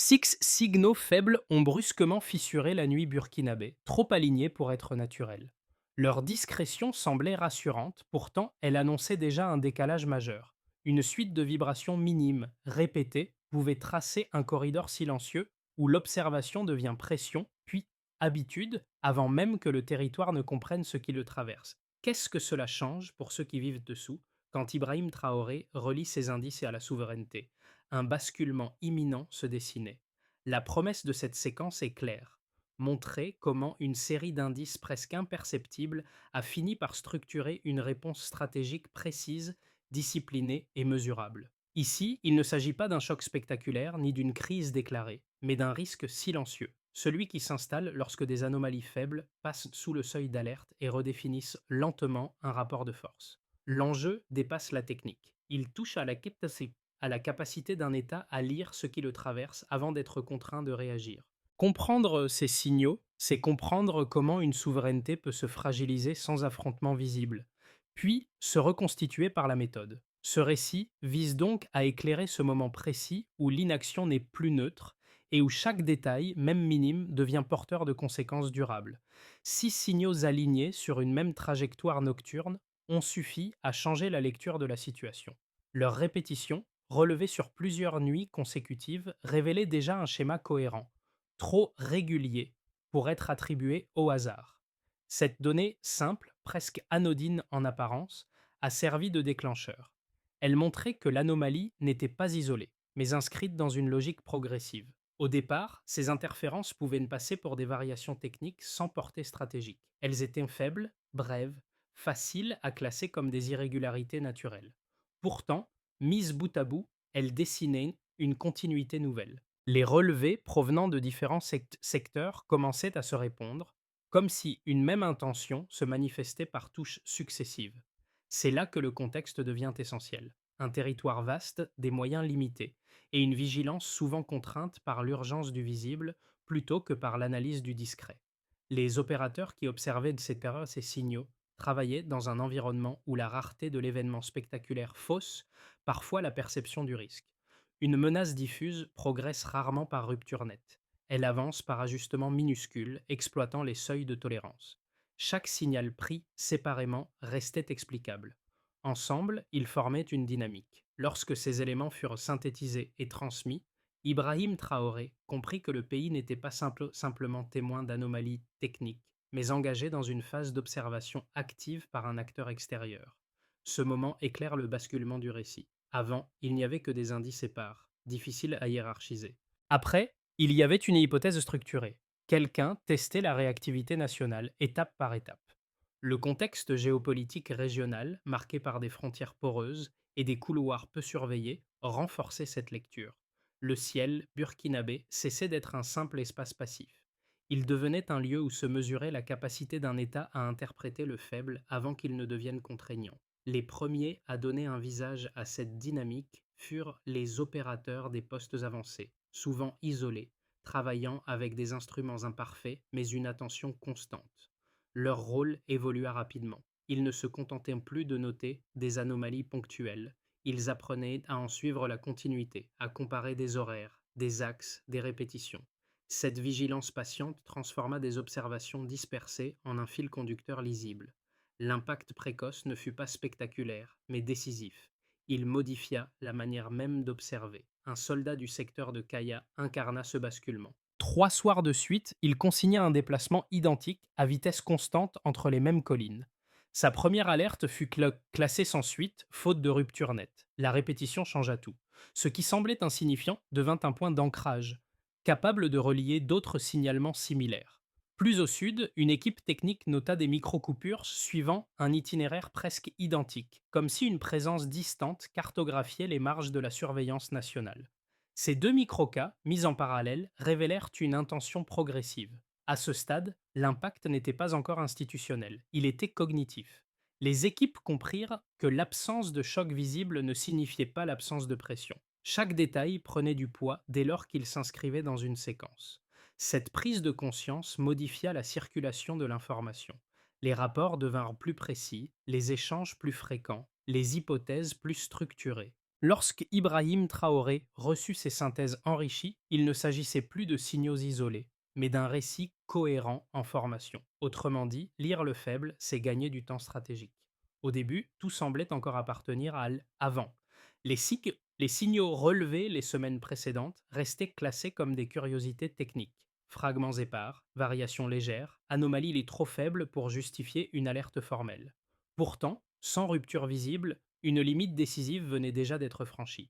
Six signaux faibles ont brusquement fissuré la nuit burkinabé, trop alignés pour être naturels. Leur discrétion semblait rassurante, pourtant elle annonçait déjà un décalage majeur. Une suite de vibrations minimes, répétées, pouvait tracer un corridor silencieux où l'observation devient pression, puis habitude, avant même que le territoire ne comprenne ce qui le traverse. Qu'est-ce que cela change pour ceux qui vivent dessous quand Ibrahim Traoré relie ses indices à la souveraineté? Un basculement imminent se dessinait. La promesse de cette séquence est claire: montrer comment une série d'indices presque imperceptibles a fini par structurer une réponse stratégique précise, disciplinée et mesurable. Ici, il ne s'agit pas d'un choc spectaculaire ni d'une crise déclarée, mais d'un risque silencieux, celui qui s'installe lorsque des anomalies faibles passent sous le seuil d'alerte et redéfinissent lentement un rapport de force. L'enjeu dépasse la technique. Il touche à la capacité d'un État à lire ce qui le traverse avant d'être contraint de réagir. Comprendre ces signaux, c'est comprendre comment une souveraineté peut se fragiliser sans affrontement visible, puis se reconstituer par la méthode. Ce récit vise donc à éclairer ce moment précis où l'inaction n'est plus neutre et où chaque détail, même minime, devient porteur de conséquences durables. Six signaux alignés sur une même trajectoire nocturne ont suffi à changer la lecture de la situation. Leur répétition, relevée sur plusieurs nuits consécutives, révélait déjà un schéma cohérent, trop régulier pour être attribué au hasard. Cette donnée simple, presque anodine en apparence, a servi de déclencheur. Elle montrait que l'anomalie n'était pas isolée, mais inscrite dans une logique progressive. Au départ, ces interférences pouvaient ne passer pour des variations techniques sans portée stratégique. Elles étaient faibles, brèves, faciles à classer comme des irrégularités naturelles. Pourtant, mises bout à bout, elles dessinaient une continuité nouvelle. Les relevés provenant de différents secteurs commençaient à se répondre, comme si une même intention se manifestait par touches successives. C'est là que le contexte devient essentiel. Un territoire vaste, des moyens limités, et une vigilance souvent contrainte par l'urgence du visible plutôt que par l'analyse du discret. Les opérateurs qui observaient ces signaux travaillaient dans un environnement où la rareté de l'événement spectaculaire fausse parfois la perception du risque. Une menace diffuse progresse rarement par rupture nette. Elle avance par ajustements minuscules, exploitant les seuils de tolérance. Chaque signal pris séparément restait explicable. Ensemble, ils formaient une dynamique. Lorsque ces éléments furent synthétisés et transmis, Ibrahim Traoré comprit que le pays n'était pas simplement témoin d'anomalies techniques, mais engagé dans une phase d'observation active par un acteur extérieur. Ce moment éclaire le basculement du récit. Avant, il n'y avait que des indices épars, difficiles à hiérarchiser. Après, il y avait une hypothèse structurée. Quelqu'un testait la réactivité nationale, étape par étape. Le contexte géopolitique régional, marqué par des frontières poreuses et des couloirs peu surveillés, renforçait cette lecture. Le ciel, burkinabé, cessait d'être un simple espace passif. Il devenait un lieu où se mesurait la capacité d'un État à interpréter le faible avant qu'il ne devienne contraignant. Les premiers à donner un visage à cette dynamique furent les opérateurs des postes avancés, souvent isolés, travaillant avec des instruments imparfaits mais une attention constante. Leur rôle évolua rapidement. Ils ne se contentaient plus de noter des anomalies ponctuelles, ils apprenaient à en suivre la continuité, à comparer des horaires, des axes, des répétitions. Cette vigilance patiente transforma des observations dispersées en un fil conducteur lisible. L'impact précoce ne fut pas spectaculaire, mais décisif. Il modifia la manière même d'observer. Un soldat du secteur de Kaya incarna ce basculement. 3 soirs de suite, il consigna un déplacement identique à vitesse constante entre les mêmes collines. Sa première alerte fut classée sans suite, faute de rupture nette. La répétition changea tout. Ce qui semblait insignifiant devint un point d'ancrage, capable de relier d'autres signalements similaires. Plus au sud, une équipe technique nota des micro-coupures suivant un itinéraire presque identique, comme si une présence distante cartographiait les marges de la surveillance nationale. Ces deux microcas, mis en parallèle, révélèrent une intention progressive. À ce stade, l'impact n'était pas encore institutionnel, il était cognitif. Les équipes comprirent que l'absence de choc visible ne signifiait pas l'absence de pression. Chaque détail prenait du poids dès lors qu'il s'inscrivait dans une séquence. Cette prise de conscience modifia la circulation de l'information. Les rapports devinrent plus précis, les échanges plus fréquents, les hypothèses plus structurées. Lorsque Ibrahim Traoré reçut ces synthèses enrichies, il ne s'agissait plus de signaux isolés, mais d'un récit cohérent en formation. Autrement dit, lire le faible, c'est gagner du temps stratégique. Au début, tout semblait encore appartenir à avant. Les signaux relevés les semaines précédentes restaient classés comme des curiosités techniques. Fragments épars, variations légères, anomalies les trop faibles pour justifier une alerte formelle. Pourtant, sans rupture visible, une limite décisive venait déjà d'être franchie.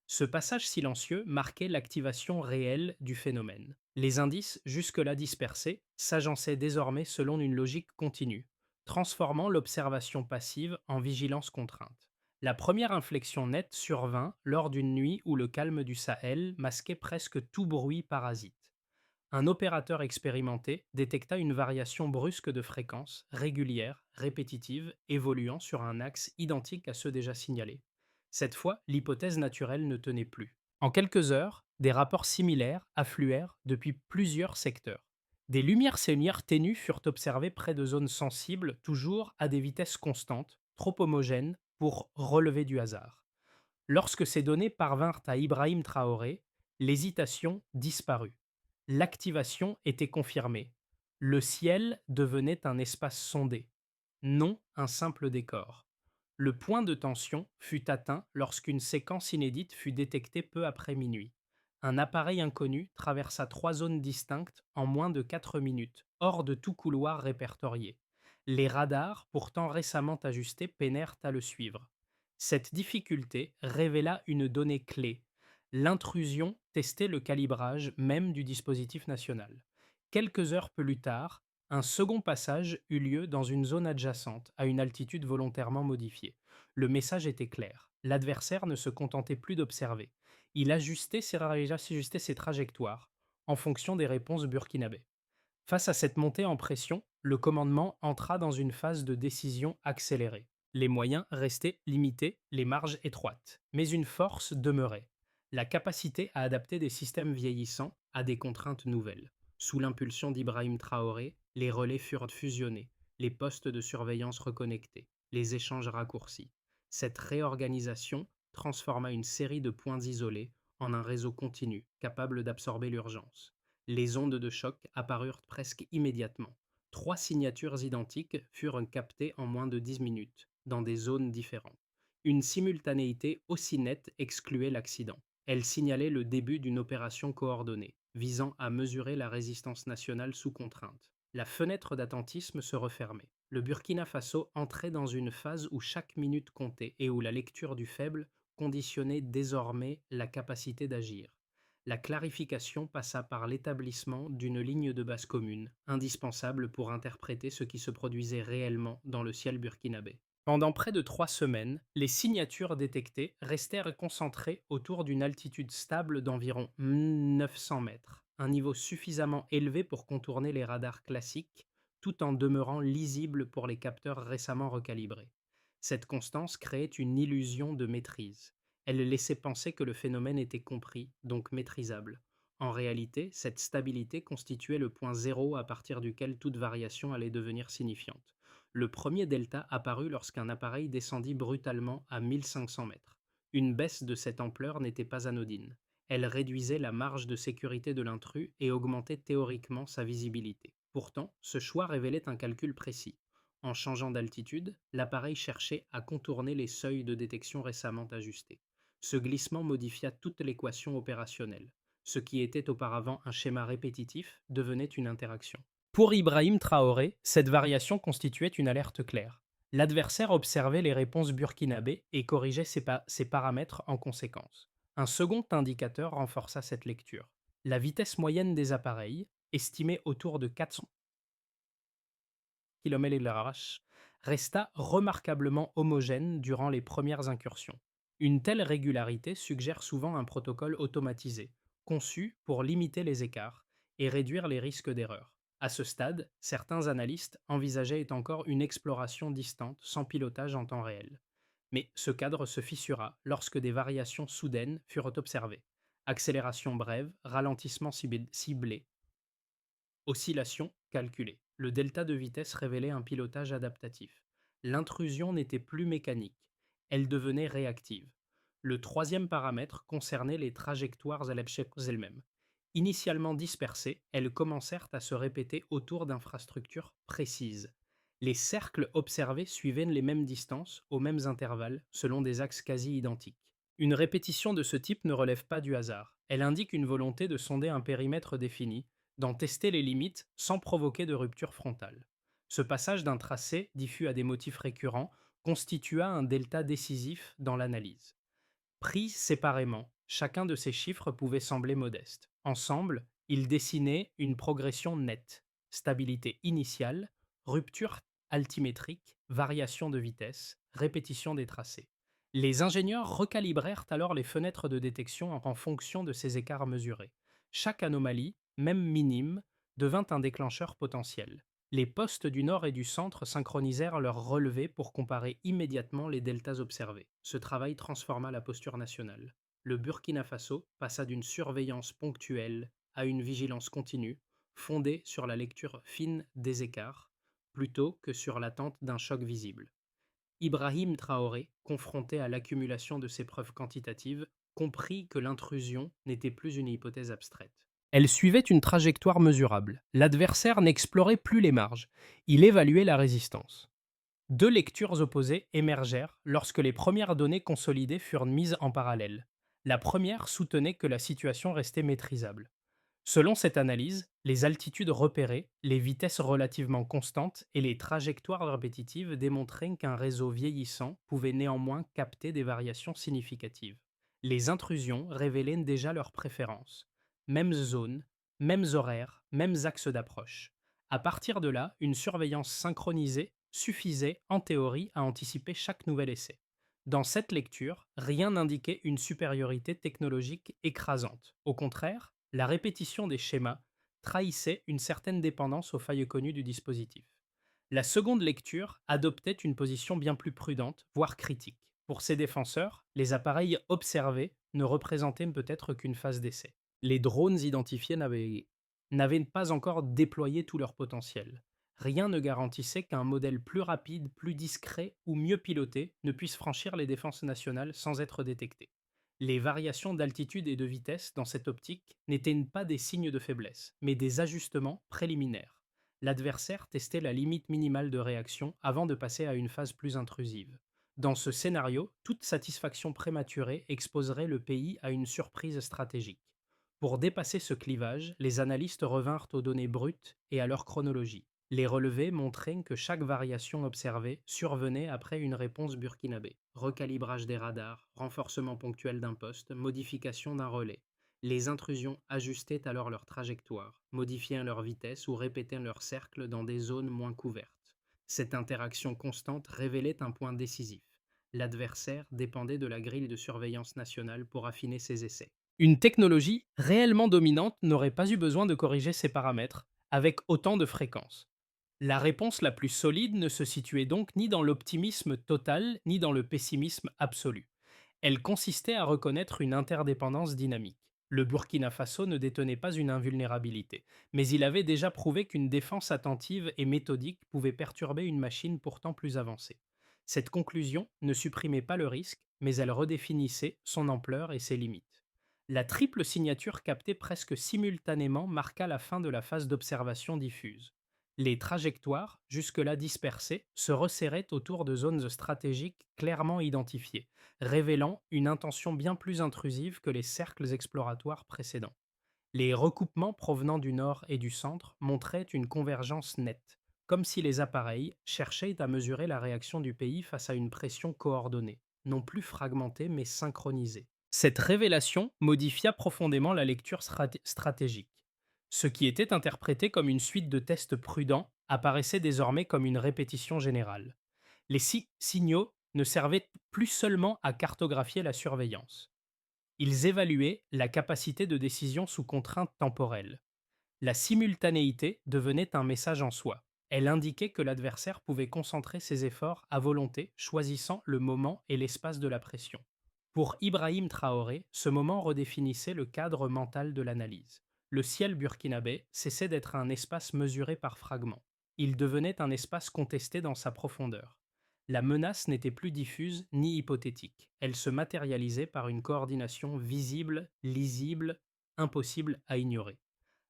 Ce passage silencieux marquait l'activation réelle du phénomène. Les indices, jusque-là dispersés, s'agençaient désormais selon une logique continue, transformant l'observation passive en vigilance contrainte. La première inflexion nette survint lors d'une nuit où le calme du Sahel masquait presque tout bruit parasite. Un opérateur expérimenté détecta une variation brusque de fréquence, régulière, répétitive, évoluant sur un axe identique à ceux déjà signalés. Cette fois, l'hypothèse naturelle ne tenait plus. En quelques heures, des rapports similaires affluèrent depuis plusieurs secteurs. Des lumières saisonnières ténues furent observées près de zones sensibles, toujours à des vitesses constantes, trop homogènes pour relever du hasard. Lorsque ces données parvinrent à Ibrahim Traoré, l'hésitation disparut. L'activation était confirmée. Le ciel devenait un espace sondé, non un simple décor. Le point de tension fut atteint lorsqu'une séquence inédite fut détectée peu après minuit. Un appareil inconnu traversa 3 zones distinctes en moins de 4 minutes, hors de tout couloir répertorié. Les radars, pourtant récemment ajustés, peinèrent à le suivre. Cette difficulté révéla une donnée clé. L'intrusion testait le calibrage même du dispositif national. Quelques heures plus tard, un second passage eut lieu dans une zone adjacente, à une altitude volontairement modifiée. Le message était clair. L'adversaire ne se contentait plus d'observer. Il ajustait ses trajectoires en fonction des réponses burkinabées. Face à cette montée en pression, le commandement entra dans une phase de décision accélérée. Les moyens restaient limités, les marges étroites. Mais une force demeurait, la capacité à adapter des systèmes vieillissants à des contraintes nouvelles. Sous l'impulsion d'Ibrahim Traoré, les relais furent fusionnés, les postes de surveillance reconnectés, les échanges raccourcis. Cette réorganisation transforma une série de points isolés en un réseau continu, capable d'absorber l'urgence. Les ondes de choc apparurent presque immédiatement. 3 signatures identiques furent captées en moins de 10 minutes, dans des zones différentes. Une simultanéité aussi nette excluait l'accident. Elle signalait le début d'une opération coordonnée, visant à mesurer la résistance nationale sous contrainte. La fenêtre d'attentisme se refermait. Le Burkina Faso entrait dans une phase où chaque minute comptait et où la lecture du faible conditionnait désormais la capacité d'agir. La clarification passa par l'établissement d'une ligne de base commune, indispensable pour interpréter ce qui se produisait réellement dans le ciel burkinabé. Pendant près de 3 semaines, les signatures détectées restèrent concentrées autour d'une altitude stable d'environ 900 mètres, un niveau suffisamment élevé pour contourner les radars classiques, tout en demeurant lisible pour les capteurs récemment recalibrés. Cette constance créait une illusion de maîtrise. Elle laissait penser que le phénomène était compris, donc maîtrisable. En réalité, cette stabilité constituait le point zéro à partir duquel toute variation allait devenir signifiante. Le premier delta apparut lorsqu'un appareil descendit brutalement à 1500 mètres. Une baisse de cette ampleur n'était pas anodine. Elle réduisait la marge de sécurité de l'intrus et augmentait théoriquement sa visibilité. Pourtant, ce choix révélait un calcul précis. En changeant d'altitude, l'appareil cherchait à contourner les seuils de détection récemment ajustés. Ce glissement modifia toute l'équation opérationnelle. Ce qui était auparavant un schéma répétitif devenait une interaction. Pour Ibrahim Traoré, cette variation constituait une alerte claire. L'adversaire observait les réponses burkinabées et corrigeait ses paramètres en conséquence. Un second indicateur renforça cette lecture. La vitesse moyenne des appareils, estimée autour de 400 km/h, resta remarquablement homogène durant les premières incursions. Une telle régularité suggère souvent un protocole automatisé, conçu pour limiter les écarts et réduire les risques d'erreur. À ce stade, certains analystes envisageaient encore une exploration distante sans pilotage en temps réel. Mais ce cadre se fissura lorsque des variations soudaines furent observées. Accélération brève, ralentissement ciblé, oscillation calculée. Le delta de vitesse révélait un pilotage adaptatif. L'intrusion n'était plus mécanique, elle devenait réactive. Le troisième paramètre concernait les trajectoires elles-mêmes. Initialement dispersées, elles commencèrent à se répéter autour d'infrastructures précises. Les cercles observés suivaient les mêmes distances, aux mêmes intervalles, selon des axes quasi identiques. Une répétition de ce type ne relève pas du hasard. Elle indique une volonté de sonder un périmètre défini, d'en tester les limites sans provoquer de rupture frontale. Ce passage d'un tracé, diffus à des motifs récurrents, constitua un delta décisif dans l'analyse. Pris séparément, chacun de ces chiffres pouvait sembler modeste. Ensemble, ils dessinaient une progression nette: stabilité initiale, rupture altimétrique, variation de vitesse, répétition des tracés. Les ingénieurs recalibrèrent alors les fenêtres de détection en fonction de ces écarts mesurés. Chaque anomalie, même minime, devint un déclencheur potentiel. Les postes du nord et du centre synchronisèrent leurs relevés pour comparer immédiatement les deltas observés. Ce travail transforma la posture nationale. Le Burkina Faso passa d'une surveillance ponctuelle à une vigilance continue, fondée sur la lecture fine des écarts, plutôt que sur l'attente d'un choc visible. Ibrahim Traoré, confronté à l'accumulation de ces preuves quantitatives, comprit que l'intrusion n'était plus une hypothèse abstraite. Elle suivait une trajectoire mesurable. L'adversaire n'explorait plus les marges, il évaluait la résistance. Deux lectures opposées émergèrent lorsque les premières données consolidées furent mises en parallèle. La première soutenait que la situation restait maîtrisable. Selon cette analyse, les altitudes repérées, les vitesses relativement constantes et les trajectoires répétitives démontraient qu'un réseau vieillissant pouvait néanmoins capter des variations significatives. Les intrusions révélaient déjà leurs préférences. Mêmes zones, mêmes horaires, mêmes axes d'approche. À partir de là, une surveillance synchronisée suffisait, en théorie, à anticiper chaque nouvel essai. Dans cette lecture, rien n'indiquait une supériorité technologique écrasante. Au contraire, la répétition des schémas trahissait une certaine dépendance aux failles connues du dispositif. La seconde lecture adoptait une position bien plus prudente, voire critique. Pour ses défenseurs, les appareils observés ne représentaient peut-être qu'une phase d'essai. Les drones identifiés n'avaient pas encore déployé tout leur potentiel. Rien ne garantissait qu'un modèle plus rapide, plus discret ou mieux piloté ne puisse franchir les défenses nationales sans être détecté. Les variations d'altitude et de vitesse dans cette optique n'étaient pas des signes de faiblesse, mais des ajustements préliminaires. L'adversaire testait la limite minimale de réaction avant de passer à une phase plus intrusive. Dans ce scénario, toute satisfaction prématurée exposerait le pays à une surprise stratégique. Pour dépasser ce clivage, les analystes revinrent aux données brutes et à leur chronologie. Les relevés montraient que chaque variation observée survenait après une réponse burkinabé. Recalibrage des radars, renforcement ponctuel d'un poste, modification d'un relais. Les intrusions ajustaient alors leur trajectoire, modifiaient leur vitesse ou répétaient leur cercle dans des zones moins couvertes. Cette interaction constante révélait un point décisif. L'adversaire dépendait de la grille de surveillance nationale pour affiner ses essais. Une technologie réellement dominante n'aurait pas eu besoin de corriger ses paramètres avec autant de fréquence. La réponse la plus solide ne se situait donc ni dans l'optimisme total ni dans le pessimisme absolu. Elle consistait à reconnaître une interdépendance dynamique. Le Burkina Faso ne détenait pas une invulnérabilité, mais il avait déjà prouvé qu'une défense attentive et méthodique pouvait perturber une machine pourtant plus avancée. Cette conclusion ne supprimait pas le risque, mais elle redéfinissait son ampleur et ses limites. La triple signature captée presque simultanément marqua la fin de la phase d'observation diffuse. Les trajectoires, jusque-là dispersées, se resserraient autour de zones stratégiques clairement identifiées, révélant une intention bien plus intrusive que les cercles exploratoires précédents. Les recoupements provenant du nord et du centre montraient une convergence nette, comme si les appareils cherchaient à mesurer la réaction du pays face à une pression coordonnée, non plus fragmentée mais synchronisée. Cette révélation modifia profondément la lecture stratégique. Ce qui était interprété comme une suite de tests prudents apparaissait désormais comme une répétition générale. Les signaux ne servaient plus seulement à cartographier la surveillance. Ils évaluaient la capacité de décision sous contrainte temporelle. La simultanéité devenait un message en soi. Elle indiquait que l'adversaire pouvait concentrer ses efforts à volonté, choisissant le moment et l'espace de la pression. Pour Ibrahim Traoré, ce moment redéfinissait le cadre mental de l'analyse. Le ciel burkinabé cessait d'être un espace mesuré par fragments. Il devenait un espace contesté dans sa profondeur. La menace n'était plus diffuse ni hypothétique. Elle se matérialisait par une coordination visible, lisible, impossible à ignorer.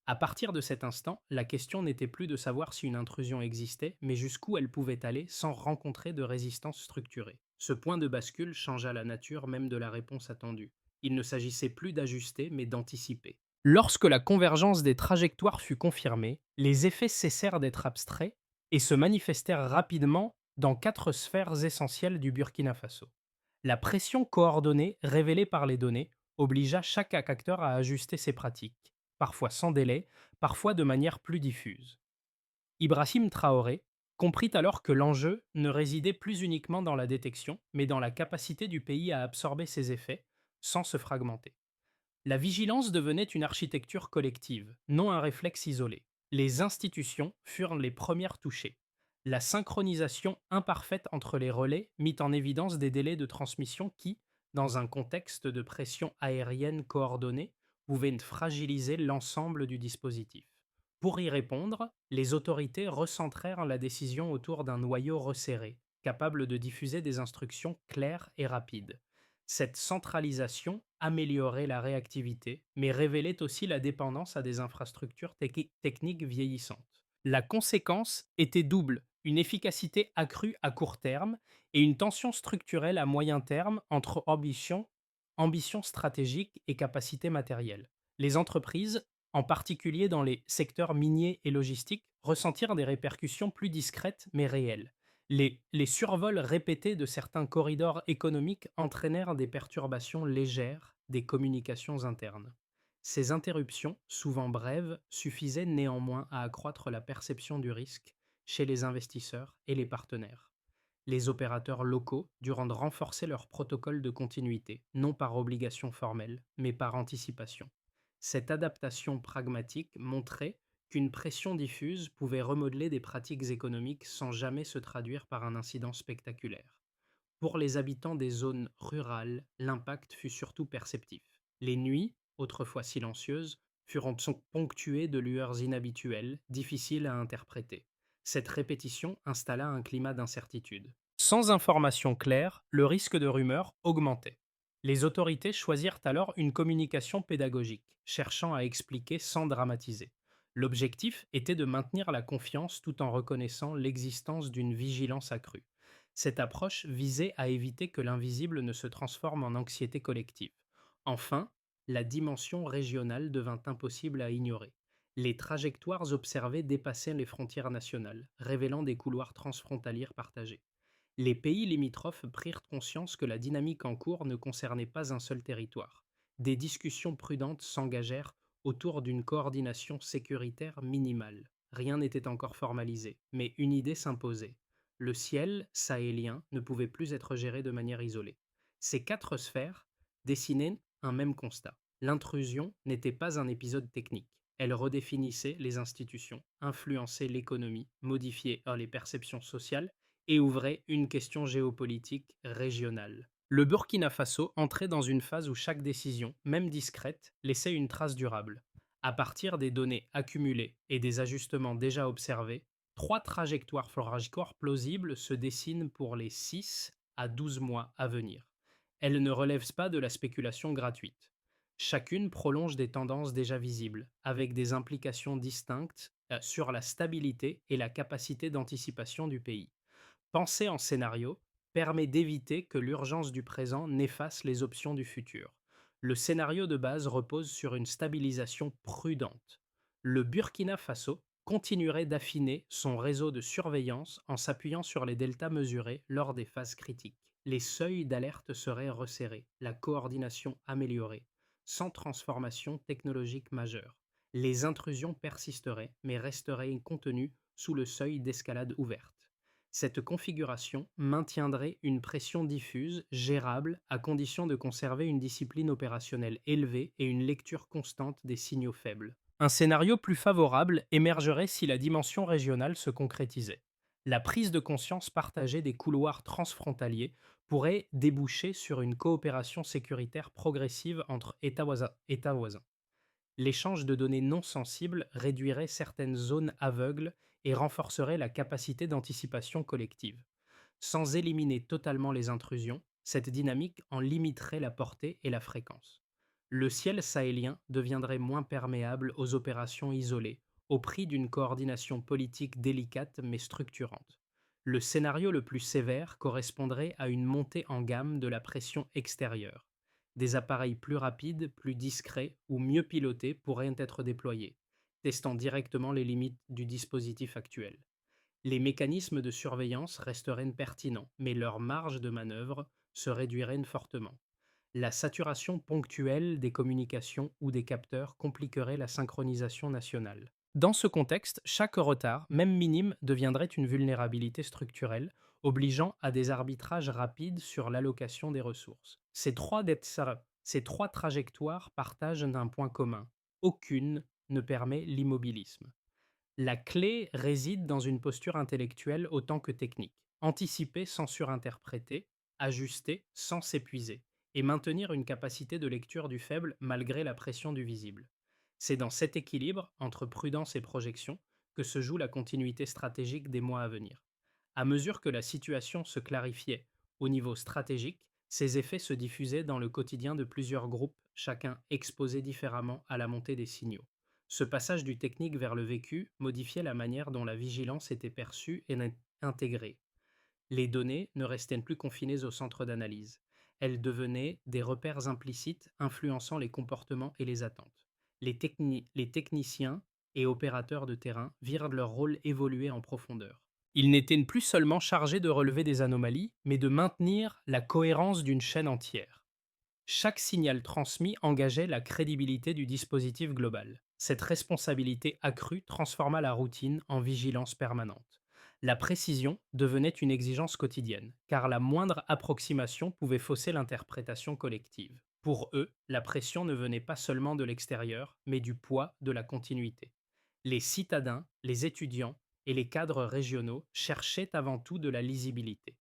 À partir de cet instant, la question n'était plus de savoir si une intrusion existait, mais jusqu'où elle pouvait aller sans rencontrer de résistance structurée. Ce point de bascule changea la nature même de la réponse attendue. Il ne s'agissait plus d'ajuster, mais d'anticiper. Lorsque la convergence des trajectoires fut confirmée, les effets cessèrent d'être abstraits et se manifestèrent rapidement dans quatre sphères essentielles du Burkina Faso. La pression coordonnée révélée par les données obligea chaque acteur à ajuster ses pratiques, parfois sans délai, parfois de manière plus diffuse. Ibrahim Traoré comprit alors que l'enjeu ne résidait plus uniquement dans la détection, mais dans la capacité du pays à absorber ses effets sans se fragmenter. La vigilance devenait une architecture collective, non un réflexe isolé. Les institutions furent les premières touchées. La synchronisation imparfaite entre les relais mit en évidence des délais de transmission qui, dans un contexte de pression aérienne coordonnée, pouvaient fragiliser l'ensemble du dispositif. Pour y répondre, les autorités recentrèrent la décision autour d'un noyau resserré, capable de diffuser des instructions claires et rapides. Cette centralisation améliorait la réactivité, mais révélait aussi la dépendance à des infrastructures techniques vieillissantes. La conséquence était double, une efficacité accrue à court terme et une tension structurelle à moyen terme entre ambition stratégique et capacité matérielle. Les entreprises, en particulier dans les secteurs miniers et logistiques, ressentirent des répercussions plus discrètes mais réelles. Les survols répétés de certains corridors économiques entraînèrent des perturbations légères des communications internes. Ces interruptions, souvent brèves, suffisaient néanmoins à accroître la perception du risque chez les investisseurs et les partenaires. Les opérateurs locaux durent renforcer leurs protocoles de continuité, non par obligation formelle, mais par anticipation. Cette adaptation pragmatique montrait qu'une pression diffuse pouvait remodeler des pratiques économiques sans jamais se traduire par un incident spectaculaire. Pour les habitants des zones rurales, l'impact fut surtout perceptif. Les nuits, autrefois silencieuses, furent ponctuées de lueurs inhabituelles, difficiles à interpréter. Cette répétition installa un climat d'incertitude. Sans information claire, le risque de rumeur augmentait. Les autorités choisirent alors une communication pédagogique, cherchant à expliquer sans dramatiser. L'objectif était de maintenir la confiance tout en reconnaissant l'existence d'une vigilance accrue. Cette approche visait à éviter que l'invisible ne se transforme en anxiété collective. Enfin, la dimension régionale devint impossible à ignorer. Les trajectoires observées dépassaient les frontières nationales, révélant des couloirs transfrontaliers partagés. Les pays limitrophes prirent conscience que la dynamique en cours ne concernait pas un seul territoire. Des discussions prudentes s'engagèrent autour d'une coordination sécuritaire minimale. Rien n'était encore formalisé, mais une idée s'imposait. Le ciel sahélien ne pouvait plus être géré de manière isolée. Ces quatre sphères dessinaient un même constat. L'intrusion n'était pas un épisode technique. Elle redéfinissait les institutions, influençait l'économie, modifiait les perceptions sociales et ouvrait une question géopolitique régionale. Le Burkina Faso entrait dans une phase où chaque décision, même discrète, laissait une trace durable. À partir des données accumulées et des ajustements déjà observés, trois trajectoires floragicores plausibles se dessinent pour les 6 à 12 mois à venir. Elles ne relèvent pas de la spéculation gratuite. Chacune prolonge des tendances déjà visibles, avec des implications distinctes sur la stabilité et la capacité d'anticipation du pays. Penser en scénario permet d'éviter que l'urgence du présent n'efface les options du futur. Le scénario de base repose sur une stabilisation prudente. Le Burkina Faso continuerait d'affiner son réseau de surveillance en s'appuyant sur les deltas mesurés lors des phases critiques. Les seuils d'alerte seraient resserrés, la coordination améliorée, sans transformation technologique majeure. Les intrusions persisteraient, mais resteraient contenues sous le seuil d'escalade ouverte. Cette configuration maintiendrait une pression diffuse, gérable, à condition de conserver une discipline opérationnelle élevée et une lecture constante des signaux faibles. Un scénario plus favorable émergerait si la dimension régionale se concrétisait. La prise de conscience partagée des couloirs transfrontaliers pourrait déboucher sur une coopération sécuritaire progressive entre États voisins. L'échange de données non sensibles réduirait certaines zones aveugles et renforcerait la capacité d'anticipation collective. Sans éliminer totalement les intrusions, cette dynamique en limiterait la portée et la fréquence. Le ciel sahélien deviendrait moins perméable aux opérations isolées, au prix d'une coordination politique délicate mais structurante. Le scénario le plus sévère correspondrait à une montée en gamme de la pression extérieure. Des appareils plus rapides, plus discrets ou mieux pilotés pourraient être déployés, testant directement les limites du dispositif actuel. Les mécanismes de surveillance resteraient pertinents, mais leur marge de manœuvre se réduirait fortement. La saturation ponctuelle des communications ou des capteurs compliquerait la synchronisation nationale. Dans ce contexte, chaque retard, même minime, deviendrait une vulnérabilité structurelle, obligeant à des arbitrages rapides sur l'allocation des ressources. Ces trois trajectoires partagent un point commun. Aucune ne permet l'immobilisme. La clé réside dans une posture intellectuelle autant que technique. Anticiper sans surinterpréter, ajuster sans s'épuiser, et maintenir une capacité de lecture du faible malgré la pression du visible. C'est dans cet équilibre, entre prudence et projection, que se joue la continuité stratégique des mois à venir. À mesure que la situation se clarifiait au niveau stratégique, ses effets se diffusaient dans le quotidien de plusieurs groupes, chacun exposé différemment à la montée des signaux. Ce passage du technique vers le vécu modifiait la manière dont la vigilance était perçue et intégrée. Les données ne restaient plus confinées au centre d'analyse. Elles devenaient des repères implicites influençant les comportements et les attentes. Les techniciens et opérateurs de terrain virent leur rôle évoluer en profondeur. Ils n'étaient plus seulement chargés de relever des anomalies, mais de maintenir la cohérence d'une chaîne entière. Chaque signal transmis engageait la crédibilité du dispositif global. Cette responsabilité accrue transforma la routine en vigilance permanente. La précision devenait une exigence quotidienne, car la moindre approximation pouvait fausser l'interprétation collective. Pour eux, la pression ne venait pas seulement de l'extérieur, mais du poids de la continuité. Les citadins, les étudiants et les cadres régionaux cherchaient avant tout de la lisibilité.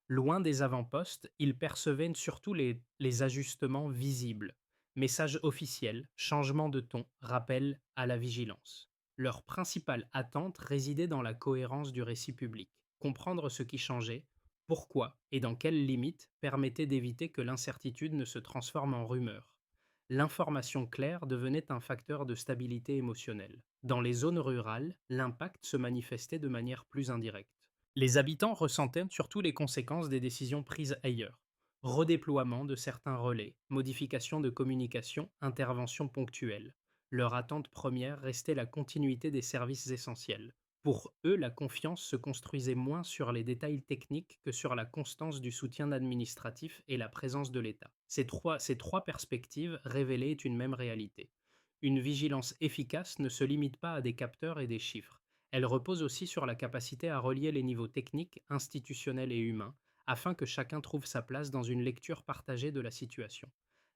Loin des avant-postes, ils percevaient surtout les ajustements visibles. Messages officiels, changements de ton, rappels à la vigilance. Leur principale attente résidait dans la cohérence du récit public. Comprendre ce qui changeait, pourquoi et dans quelles limites permettait d'éviter que l'incertitude ne se transforme en rumeur. L'information claire devenait un facteur de stabilité émotionnelle. Dans les zones rurales, l'impact se manifestait de manière plus indirecte. Les habitants ressentaient surtout les conséquences des décisions prises ailleurs. Redéploiement de certains relais, modification de communication, interventions ponctuelles. Leur attente première restait la continuité des services essentiels. Pour eux, la confiance se construisait moins sur les détails techniques que sur la constance du soutien administratif et la présence de l'État. Ces trois perspectives révélaient une même réalité. Une vigilance efficace ne se limite pas à des capteurs et des chiffres. Elle repose aussi sur la capacité à relier les niveaux techniques, institutionnels et humains, afin que chacun trouve sa place dans une lecture partagée de la situation.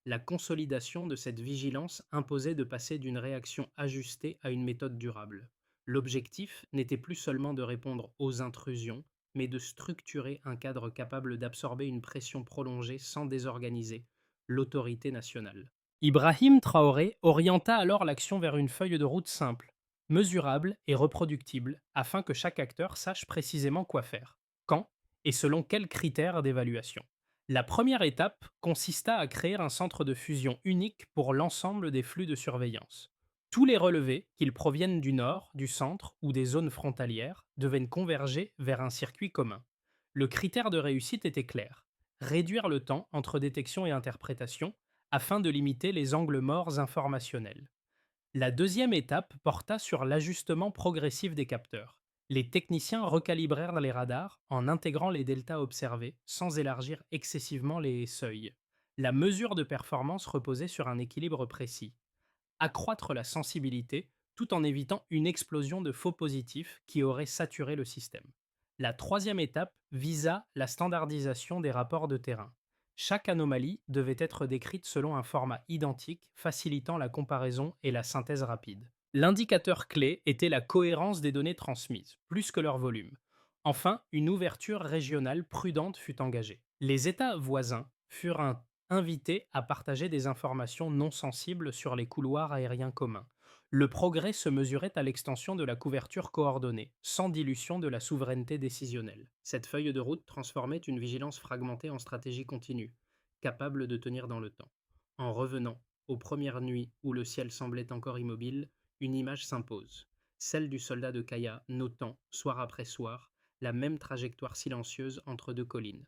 La consolidation de cette vigilance imposait de passer d'une réaction ajustée à une méthode durable. L'objectif n'était plus seulement de répondre aux intrusions, mais de structurer un cadre capable d'absorber une pression prolongée sans désorganiser l'autorité nationale. Ibrahim Traoré orienta alors l'action vers une feuille de route simple, mesurable et reproductible, afin que chaque acteur sache précisément quoi faire, quand et selon quels critères d'évaluation. La première étape consista à créer un centre de fusion unique pour l'ensemble des flux de surveillance. Tous les relevés, qu'ils proviennent du nord, du centre ou des zones frontalières, devaient converger vers un circuit commun. Le critère de réussite était clair: réduire le temps entre détection et interprétation afin de limiter les angles morts informationnels. La deuxième étape porta sur l'ajustement progressif des capteurs. Les techniciens recalibrèrent les radars en intégrant les deltas observés sans élargir excessivement les seuils. La mesure de performance reposait sur un équilibre précis: accroître la sensibilité tout en évitant une explosion de faux positifs qui aurait saturé le système. La troisième étape visa la standardisation des rapports de terrain. Chaque anomalie devait être décrite selon un format identique, facilitant la comparaison et la synthèse rapide. L'indicateur clé était la cohérence des données transmises, plus que leur volume. Enfin, une ouverture régionale prudente fut engagée. Les États voisins furent invités à partager des informations non sensibles sur les couloirs aériens communs. Le progrès se mesurait à l'extension de la couverture coordonnée, sans dilution de la souveraineté décisionnelle. Cette feuille de route transformait une vigilance fragmentée en stratégie continue, capable de tenir dans le temps. En revenant, aux premières nuits où le ciel semblait encore immobile, une image s'impose, celle du soldat de Kaya notant, soir après soir, la même trajectoire silencieuse entre deux collines.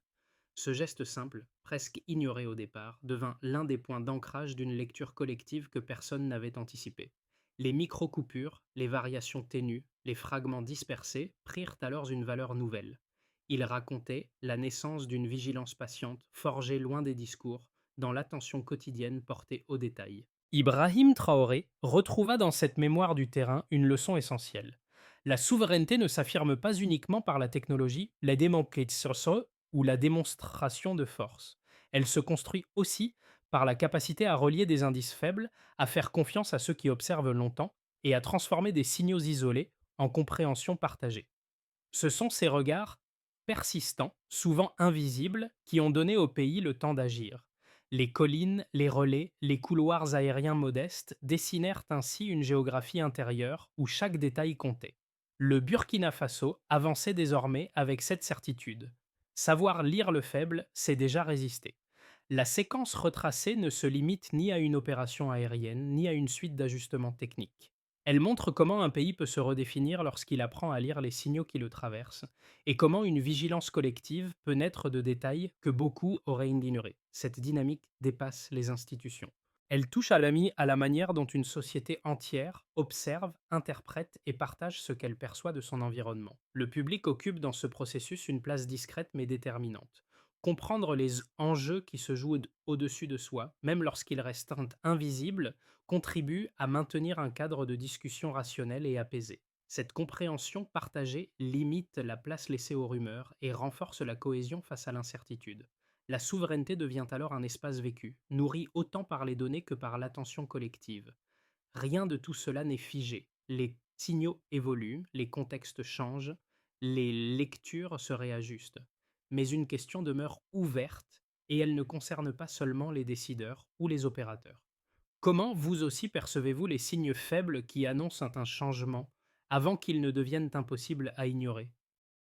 Ce geste simple, presque ignoré au départ, devint l'un des points d'ancrage d'une lecture collective que personne n'avait anticipée. Les micro-coupures, les variations ténues, les fragments dispersés prirent alors une valeur nouvelle. Ils racontaient la naissance d'une vigilance patiente, forgée loin des discours, dans l'attention quotidienne portée aux détails. Ibrahim Traoré retrouva dans cette mémoire du terrain une leçon essentielle. La souveraineté ne s'affirme pas uniquement par la technologie, la démonstration ou la démonstration de force. Elle se construit aussi par la capacité à relier des indices faibles, à faire confiance à ceux qui observent longtemps et à transformer des signaux isolés en compréhension partagée. Ce sont ces regards persistants, souvent invisibles, qui ont donné au pays le temps d'agir. Les collines, les relais, les couloirs aériens modestes dessinèrent ainsi une géographie intérieure où chaque détail comptait. Le Burkina Faso avançait désormais avec cette certitude. Savoir lire le faible, c'est déjà résister. La séquence retracée ne se limite ni à une opération aérienne, ni à une suite d'ajustements techniques. Elle montre comment un pays peut se redéfinir lorsqu'il apprend à lire les signaux qui le traversent, et comment une vigilance collective peut naître de détails que beaucoup auraient ignorés. Cette dynamique dépasse les institutions. Elle touche à la manière dont une société entière observe, interprète et partage ce qu'elle perçoit de son environnement. Le public occupe dans ce processus une place discrète mais déterminante. Comprendre les enjeux qui se jouent au-dessus de soi, même lorsqu'ils restent invisibles, contribue à maintenir un cadre de discussion rationnel et apaisé. Cette compréhension partagée limite la place laissée aux rumeurs et renforce la cohésion face à l'incertitude. La souveraineté devient alors un espace vécu, nourri autant par les données que par l'attention collective. Rien de tout cela n'est figé. Les signaux évoluent, les contextes changent, les lectures se réajustent. Mais une question demeure ouverte et elle ne concerne pas seulement les décideurs ou les opérateurs. Comment vous aussi percevez-vous les signes faibles qui annoncent un changement avant qu'ils ne deviennent impossibles à ignorer?